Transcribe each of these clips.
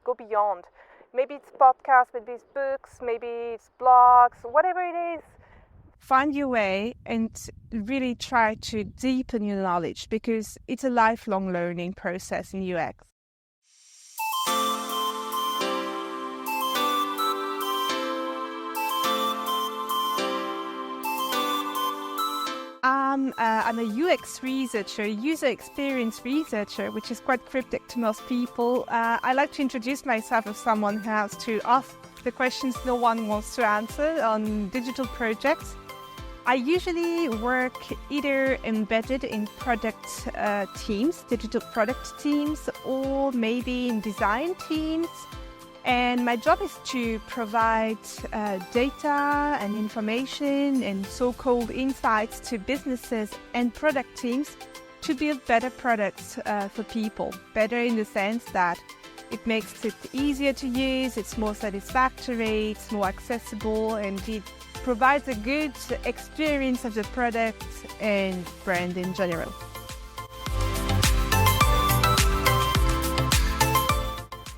go beyond. Maybe it's podcasts, maybe it's books, maybe it's blogs, whatever it is. Find your way and really try to deepen your knowledge, because it's a lifelong learning process in UX. I'm a UX researcher, user experience researcher, which is quite cryptic to most people. I like to introduce myself as someone who has to ask the questions no one wants to answer on digital projects. I usually work either embedded in product teams, digital product teams, or maybe in design teams. And my job is to provide data and information and so-called insights to businesses and product teams to build better products for people. Better in the sense that it makes it easier to use, it's more satisfactory, it's more accessible, and it provides a good experience of the product and brand in general.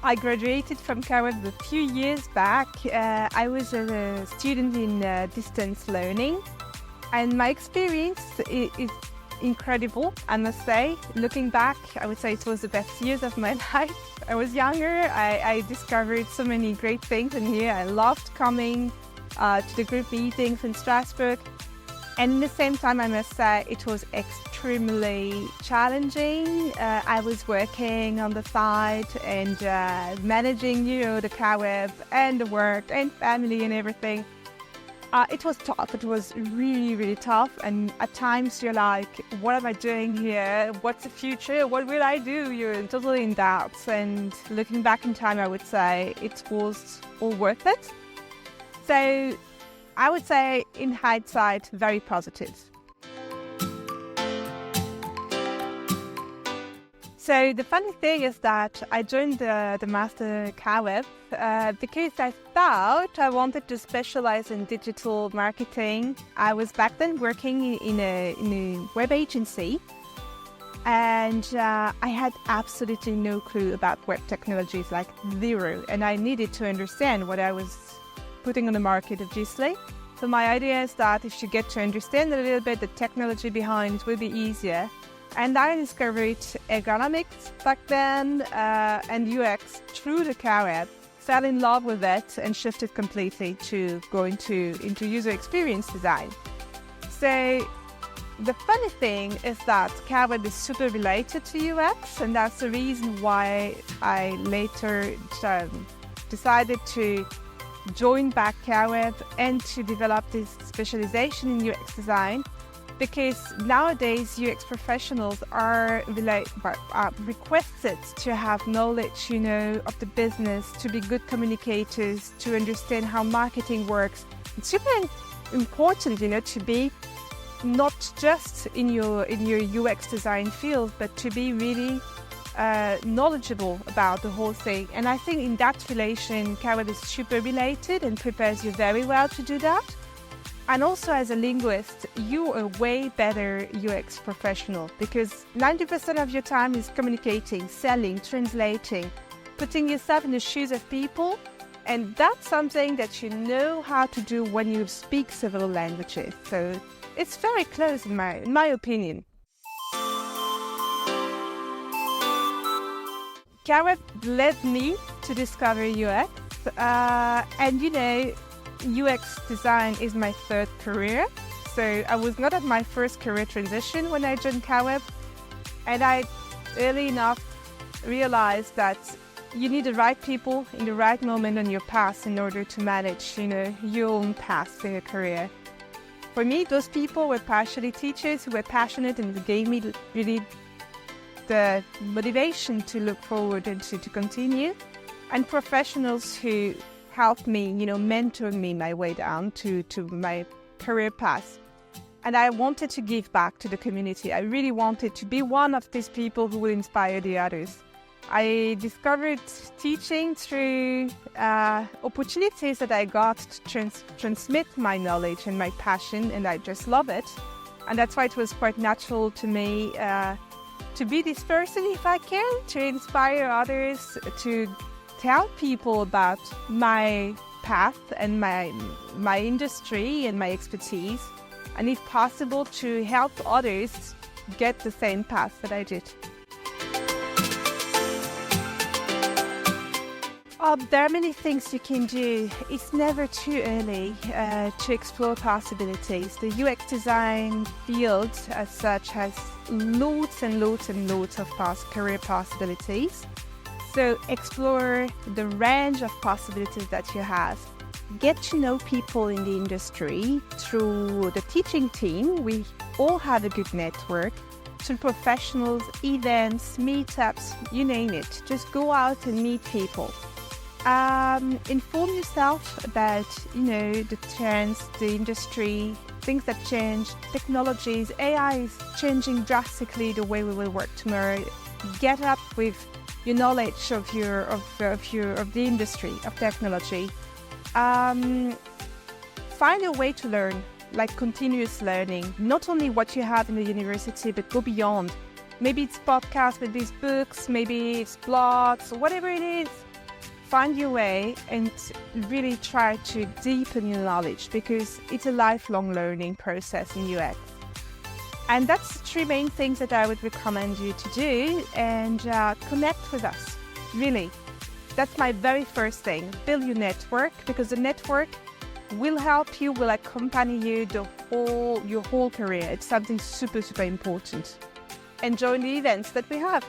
I graduated from CAWEB a few years back. I was a student in distance learning, and my experience is incredible, I must say. Looking back, I would say it was the best years of my life. I was younger, I discovered so many great things in here. I loved coming to the group meetings in Strasbourg. And at the same time, I must say, it was extremely challenging. I was working on the side and managing, the CAWEB and the work and family and everything. It was tough. It was really, really tough. And at times you're like, what am I doing here? What's the future? What will I do? You're totally in doubt. And looking back in time, I would say it was all worth it. So I would say, in hindsight, very positive. So the funny thing is that I joined the Master CAWEB because I thought I wanted to specialize in digital marketing. I was back then working in a web agency, and I had absolutely no clue about web technologies, like zero. And I needed to understand what I was putting on the market, obviously. So my idea is that if you get to understand a little bit the technology behind, it will be easier. And I discovered ergonomics back then and UX through the CAWEB, fell in love with it and shifted completely to go into user experience design. So the funny thing is that CAWEB is super related to UX, and that's the reason why I later decided to join back CAWEB and to develop this specialization in UX design, because nowadays UX professionals are requested to have knowledge, of the business, to be good communicators, to understand how marketing works. It's super important, to be not just in your UX design field, but to be really knowledgeable about the whole thing. And I think in that relation, CAWEB is super related and prepares you very well to do that. And also as a linguist, you're a way better UX professional, because 90% of your time is communicating, selling, translating, putting yourself in the shoes of people. And that's something that you know how to do when you speak several languages. So it's very close in my opinion. CAWEB led me to discover UX, and UX design is my third career. So I was not at my first career transition when I joined CAWEB, and I early enough realized that you need the right people in the right moment on your path in order to manage, your own path in your career. For me, those people were partially teachers who were passionate and gave me really the motivation to look forward and to continue, and professionals who helped me, mentoring me my way down to my career path. And I wanted to give back to the community. I really wanted to be one of these people who will inspire the others. I discovered teaching through opportunities that I got to transmit my knowledge and my passion, and I just love it. And that's why it was quite natural to me to be this person, if I can, to inspire others, to tell people about my path and my industry and my expertise, and if possible to help others get the same path that I did. There are many things you can do. It's never too early to explore possibilities. The UX design field as such has loads and loads and loads of career possibilities. So explore the range of possibilities that you have. Get to know people in the industry through the teaching team. We all have a good network. Through professionals, events, meetups, you name it. Just go out and meet people. Inform yourself about, the trends, the industry, things that change, technologies. AI is changing drastically the way we will work tomorrow. Get up with your knowledge of the industry, of technology. Find a way to learn, like continuous learning. Not only what you have in the university, but go beyond. Maybe it's podcasts, maybe it's books, maybe it's blogs, whatever it is. Find your way and really try to deepen your knowledge, because it's a lifelong learning process in UX. And that's the three main things that I would recommend you to do, and connect with us, really. That's my very first thing. Build your network, because the network will help you, will accompany you your whole career. It's something super, super important. And join the events that we have.